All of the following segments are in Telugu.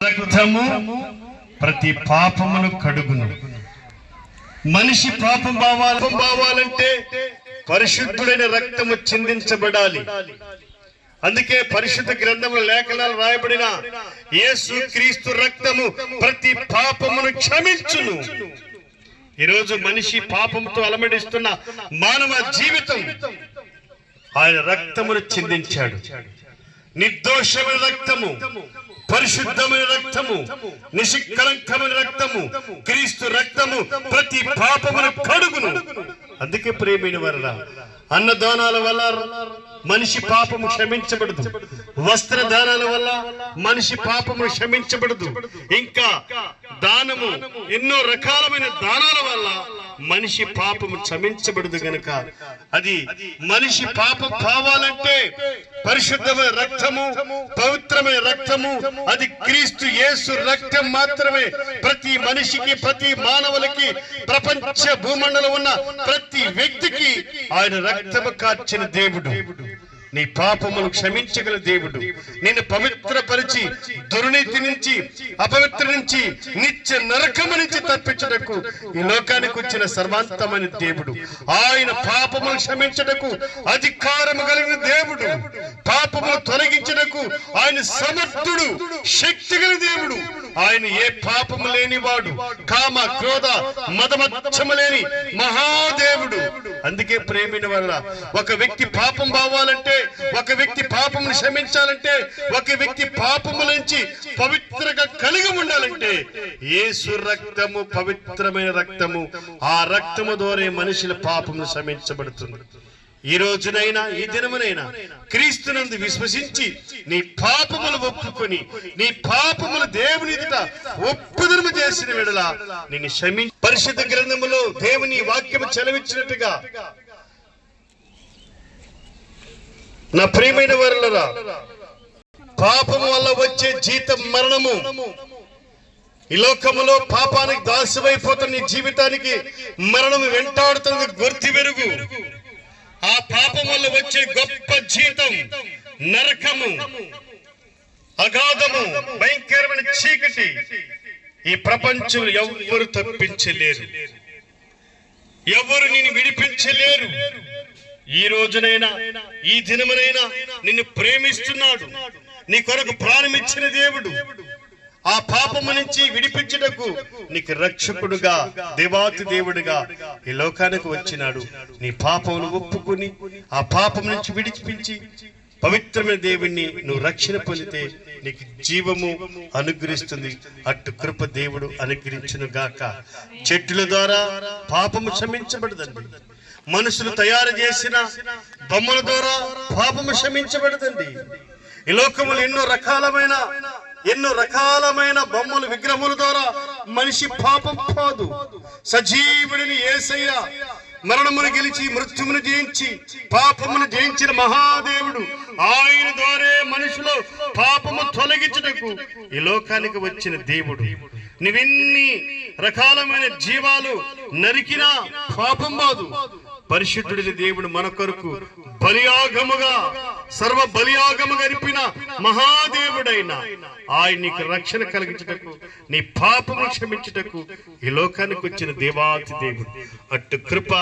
రక్తము ప్రతి పాపమును కడుగును. మనిషి పాపం భావాలంటే పరిశుద్ధుడైన రక్తము చిందించబడాలి. అందుకే పరిశుద్ధ గ్రంథముల లేఖనాలు రాయబడిన యేసు క్రీస్తు రక్తము ప్రతి పాపమును క్షమించును. ఈరోజు మనిషి పాపంతో అలమడిస్తున్న మానవ జీవితం ఆయన రక్తమును చిందించాడు. నిర్దోషమైన రక్తము, పరిశుద్ధమైన రక్తము, నిష్కళంకమైన రక్తము, క్రీస్తు రక్తము ప్రతి పాపమును కడుగును. అందుకే ప్రియమైన వారలా, అన్నదానాల వల్ల మనిషి పాపము క్షమించబడదు, వస్త్రదానాల వల్ల మనిషి పాపము క్షమించబడదు, ఇంకా దానము ఎన్నో రకాలమైన దానాల వల్ల మనిషి పాపము క్షమించబడదు. గనుక అది మనిషి పాపం కావాలంటే పరిశుద్ధమైన రక్తము, పవిత్రమైన రక్తము, అది క్రీస్తు యేసు రక్తం మాత్రమే ప్రతి మనిషికి, ప్రతి మానవులకి, ప్రపంచ భూమండలం ఉన్న ప్రతి వ్యక్తికి ఆయన రక్తము కార్చిన దేవుడు, నీ పాపమును క్షమించగల దేవుడు, నిన్ను పవిత్రపరిచి దుర్నీతి నుంచి, అపవిత్ర నుంచి, నిత్య నరకము నుంచి తప్పించటకు ఈ లోకానికి వచ్చిన సర్వాంతమైన దేవుడు. ఆయన పాపమును క్షమించటకు అధికారము కలిగిన దేవుడు, పాపమును తొలగించటకు ఆయన సమర్థుడు, శక్తి గల దేవుడు. ఆయన ఏ పాపము లేనివాడు, కామ క్రోధ మదమచ్చము లేని మహాదేవుడు. అందుకే ప్రేమిన వల్ల ఒక వ్యక్తి పాపం భావాలంటే, ఒక వ్యక్తి పాపమును క్షమించాలంటే, ఒక వ్యక్తి పాపము నుంచి పవిత్రగా కలిగి ఉండాలంటే యేసు రక్తము పవిత్రమైన రక్తము. ఆ రక్తము ద్వారా మనుషుల పాపమును క్షమించబడుతుంది. ఈ రోజునైనా, ఈ దినమునైనా క్రీస్తునందు విశ్వసించి నీ పాపములు ఒప్పుకొని, నీ పాపములు దేవుని ఎదుట ఒప్పుదనము చేసిన వేళ నిన్ను క్షమించి, పరిశుద్ధ గ్రంథములో దేవుని వాక్యము చెలవిచ్చినట్టుగా నా ప్రియమైన వారలారా, పాపము వల్ల వచ్చే జీతం మరణము. ఈ లోకములో పాపానికి దాసమైపోతున్న నీ జీవితానికి మరణము వెంటాడుతున్నది గుర్తివెరుగు. ఆ పాపం వల్ల వచ్చే గొప్ప జీతం నరకము, అగాధము, భయంకరమైన చీకటి. ఈ ప్రపంచంలో ఎవ్వరు తప్పించలేరు, ఎవరు నిన్ను విడిపించలేరు. ఈ రోజునైనా, ఈ దినమునైనా నిన్ను ప్రేమిస్తున్నాడు, నీ కొరకు ప్రాణమిచ్చిన దేవుడు. ఆ పాపము నుంచి విడిపించుటకు నీకు రక్షకుడుగా, దేవాతి దేవుడుగా ఈ లోకానికి వచ్చినాడు. నీ పాపమును ఒప్పుకొని ఆ పాపం నుంచి విడిపించి పవిత్రమైన దేవుణ్ణి నువ్వు రక్షణ పొందితే నీకు జీవము అనుగ్రహిస్తుంది. అటు కృప దేవుడు అనుగ్రహించును గాక. చెట్టుల ద్వారా పాపము క్షమించబడదండి. మనుషులు తయారు చేసిన బొమ్మల ద్వారా పాపము క్షమించబడదండి. ఈ లోకములు ఎన్నో రకాలమైన బొమ్మలు, విగ్రహముల ద్వారా మనిషి పాపం పోదు. సజీవుడిని యేసయ్య మరణమును గెలిచి, మృత్యుమును జయించి, పాపమును జయించిన మహాదేవుడు, ఆయన ద్వారా మనుషులు పాపము తొలగించుటకు ఈ లోకానికి వచ్చిన దేవుడు. నువ్వెన్ని రకాలమైన జీవాలు నరికినా పాపం పోదు. పరిశుద్ధుడిని దేవుడు మన కొరకు బలియాగముగా, సర్వ బలియాగముగా అర్పిన మహాదేవుడైన ఆయన నీకు రక్షణ కలిగించుటకు, నీ పాపము క్షమించుటకు ఈ లోకానికి వచ్చిన దేవాతి దేవుడు. అటు కృప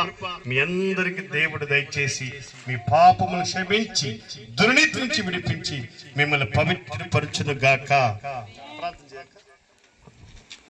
మీ అందరికి దేవుడు దయచేసి మీ పాపమును క్షమించి దుర్నీతి నుంచి విడిపించి మిమ్మల్ని పవిత్రపరచును గాక. ప్రార్థన చేయక